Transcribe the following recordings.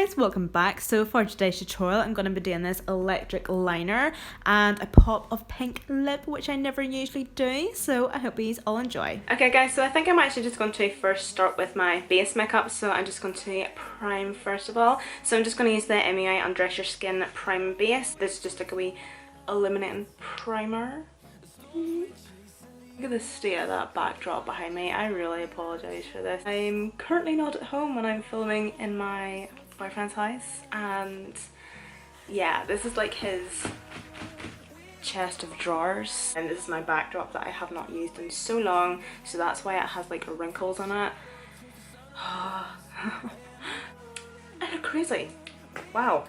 guys, welcome back. So for today's tutorial I'm going to be doing this electric liner and a pop of pink lip, which I never usually do, so I hope you all enjoy. Okay guys, so I think I'm actually just going to first start with my base makeup. So I'm just going to prime first of all. So I'm just going to use the MUI Undress Your Skin Prime Base. This is just like a wee illuminating primer. Look at the state of that backdrop behind me. I really apologise for this. I'm currently not at home when I'm filming in my boyfriend's house, and yeah, this is like his chest of drawers, and this is my backdrop that I have not used in so long, so that's why it has like wrinkles on it. I look crazy. Wow.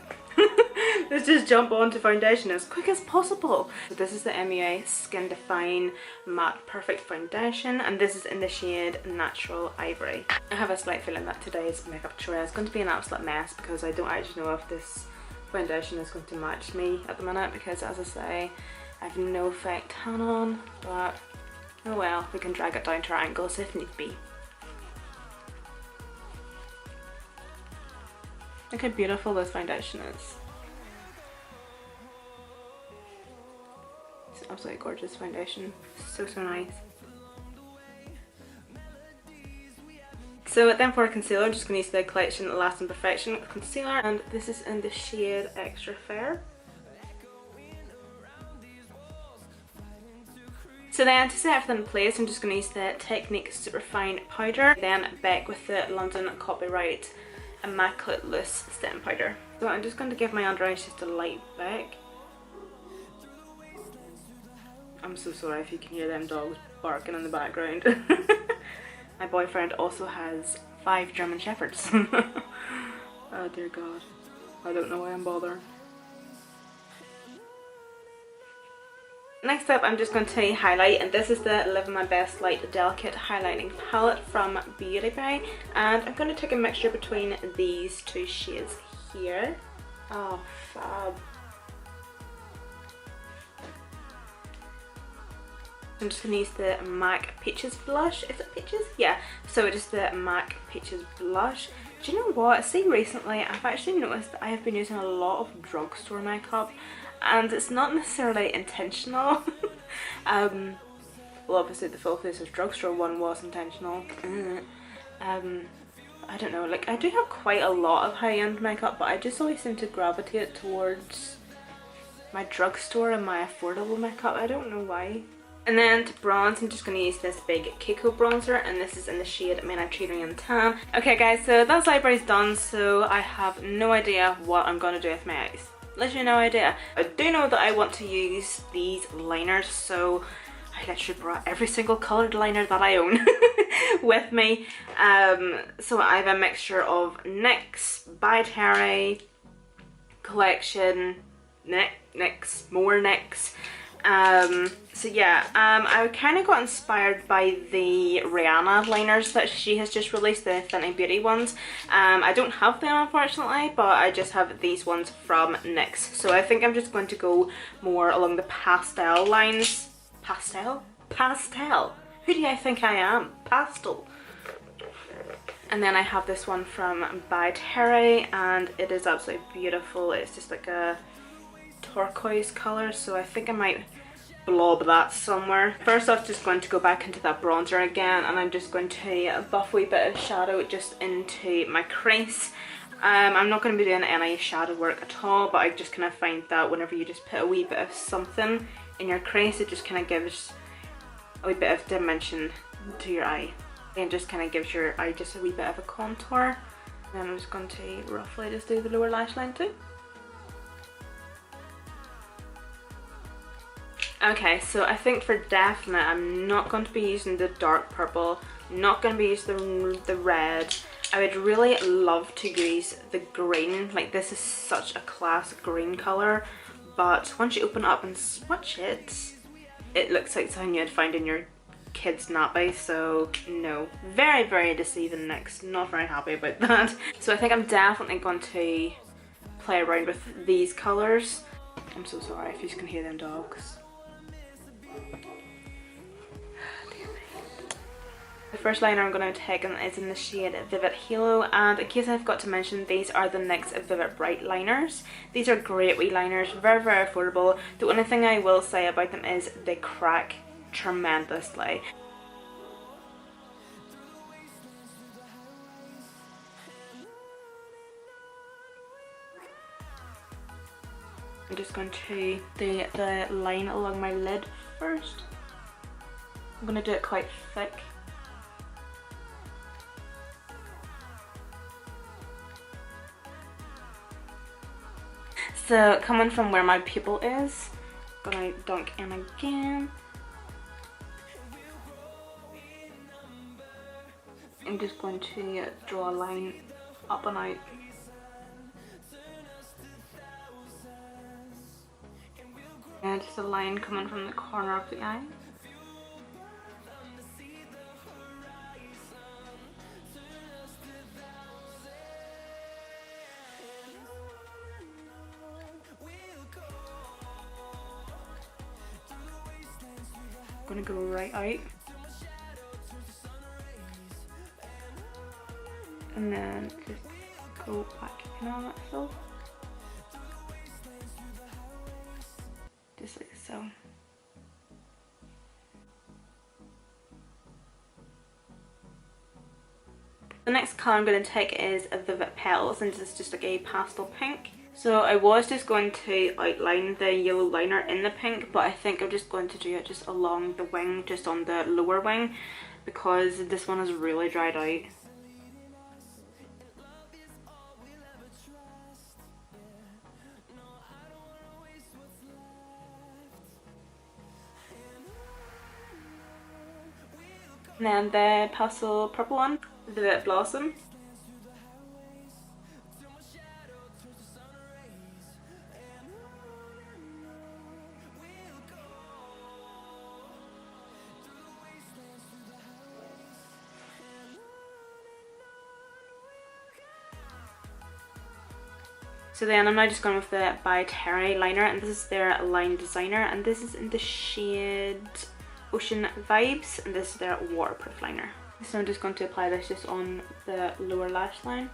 Let's just jump on to foundation as quick as possible. So this is the MUA Skin Define Matte Perfect Foundation, and this is in the shade Natural Ivory. I have a slight feeling that today's makeup tutorial is going to be an absolute mess because I don't actually know if this foundation is going to match me at the minute, because as I say, I have no fake tan on, but oh well, we can drag it down to our ankles if need be. Look how beautiful this foundation is. It's an absolutely gorgeous foundation. So nice. So then for concealer, I'm just going to use the Collection Lasting Perfection concealer, and this is in the shade Extra Fair. So then to set everything in place, I'm just going to use the Technic Superfine Powder, then back with the London Copyright Immaculate Loose Setting Powder. So I'm just going to give my under eyes just a light back. I'm so sorry if you can hear them dogs barking in the background. My boyfriend also has 5 German Shepherds. Oh dear God, I don't know why I'm bothering. Next up, I'm just going to highlight, and this is the Live My Best Light Delicate Highlighting Palette from Beauty Bay, and I'm going to take a mixture between these two shades here. Oh, fab. I'm just going to use the MAC Peaches blush. Is it Peaches? Yeah, so it is the MAC Peaches blush. Do you know what? See, recently I've actually noticed that I have been using a lot of drugstore makeup, and it's not necessarily intentional. Well, obviously the Full Faces drugstore one was intentional. I don't know, like I do have quite a lot of high-end makeup, but I just always seem to gravitate towards my drugstore and my affordable makeup. I don't know why. And then to bronze, I'm just going to use this big Kiko bronzer, and this is in the shade Mediterranean Tan. Okay guys, so that's eyebrows done, so I have no idea what I'm going to do with my eyes. Literally no idea. I do know that I want to use these liners, so I literally brought every single coloured liner that I own with me. So I have a mixture of NYX, by Terry, Collection, NYX, more NYX. So yeah, I kind of got inspired by the Rihanna liners that she has just released, the Fenty Beauty ones. I don't have them unfortunately, but I just have these ones from NYX. So I think I'm just going to go more along the pastel lines. Pastel? Pastel! Who do I think I am? Pastel! And then I have this one from By Terry, and it is absolutely beautiful. It's just like a turquoise colour, so I think I might blob that somewhere. First off, just going to go back into that bronzer again, and I'm just going to buff a wee bit of shadow just into my crease. I'm not going to be doing any shadow work at all, but I just kind of find that whenever you just put a wee bit of something in your crease, it just kind of gives a wee bit of dimension to your eye, and just kind of gives your eye just a wee bit of a contour. And then I'm just going to roughly just do the lower lash line too. Okay, so I think for definite I'm not going to be using the dark purple, not going to be using the red. I would really love to use the green, like this is such a classic green colour, but once you open it up and swatch it, it looks like something you'd find in your kid's nappy, so no. Very deceiving NYX, not very happy about that. So I think I'm definitely going to play around with these colours. I'm so sorry if you can hear them dogs. The first liner I'm going to take is in the shade Vivid Halo, and in case I forgot to mention, these are the NYX Vivid Bright liners. These are great wee liners, very very affordable. The only thing I will say about them is they crack tremendously. I'm just going to do the line along my lid first. I'm going to do it quite thick. So coming from where my pupil is, I'm going to dunk in again. I'm just going to draw a line up and out. And just a line coming from the corner of the eye. I'm gonna go right out. And then just go back in on itself. Just like so. The next colour I'm going to take is a Vivid Petals, and this is just like a pastel pink. So I was just going to outline the yellow liner in the pink, but I think I'm just going to do it just along the wing, just on the lower wing, because this one is really dried out. And then the pastel purple one, the Vivid Blossom. So then I'm now just going with the by Terry liner, and this is their line designer, and this is in the shade Ocean Vibes, and this is their waterproof liner. So I'm just going to apply this just on the lower lash line.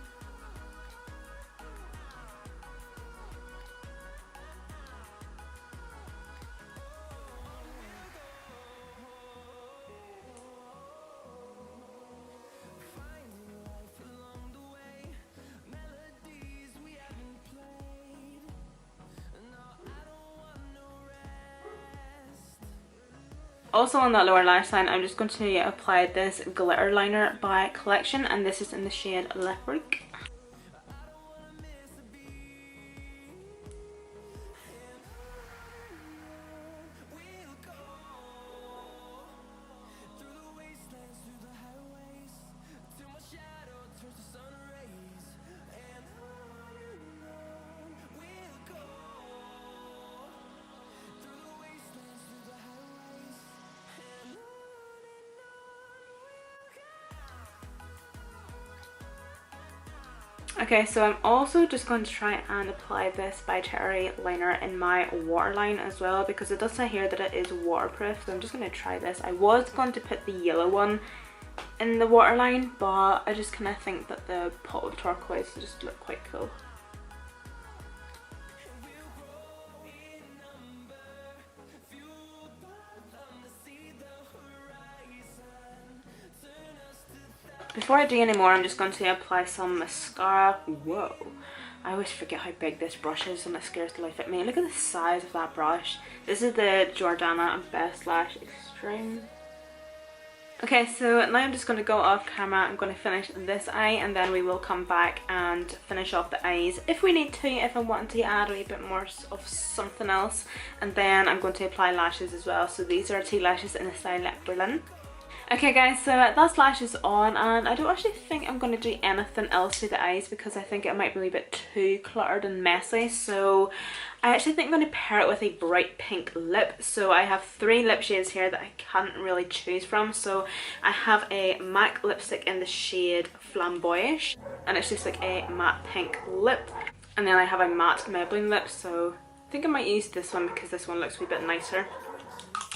Also on that lower lash line, I'm just going to apply this glitter liner by Collection, and this is in the shade Leprechaun. Okay, so I'm also just going to try and apply this by Terry liner in my waterline as well, because it does say here that it is waterproof, so I'm just going to try this. I was going to put the yellow one in the waterline, but I just kind of think that the pot of turquoise just look quite cool. Before I do any more, I'm just going to apply some mascara. Whoa, I always forget how big this brush is, and it scares the life out of me. Look at the size of that brush. This is the Jordana Best Lash Extreme. Okay, so now I'm just going to go off camera. I'm going to finish this eye, and then we will come back and finish off the eyes if we need to, if I want to add a wee bit more of something else. And then I'm going to apply lashes as well. So these are 2 lashes in the style Berlin. Okay guys, so that's lashes on, and I don't actually think I'm going to do anything else to the eyes because I think it might be a wee bit too cluttered and messy. So I actually think I'm going to pair it with a bright pink lip. So I have 3 lip shades here that I can't really choose from. So I have a MAC lipstick in the shade Flamboyish, and it's just like a matte pink lip. And then I have a matte Maybelline lip, so I think I might use this one because this one looks a wee bit nicer.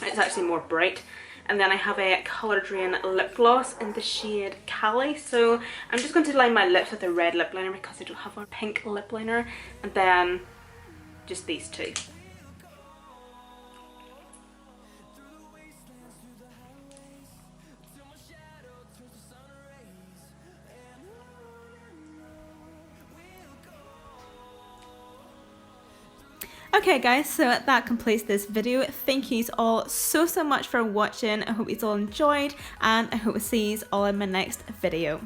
It's actually more bright. and then I have a Colour Drain lip gloss in the shade Cali. So I'm just going to line my lips with a red lip liner because I don't have a pink lip liner, and then just these two. Okay guys, so that completes this video. Thank you all so much for watching. I hope you all enjoyed, and I hope to see you all in my next video.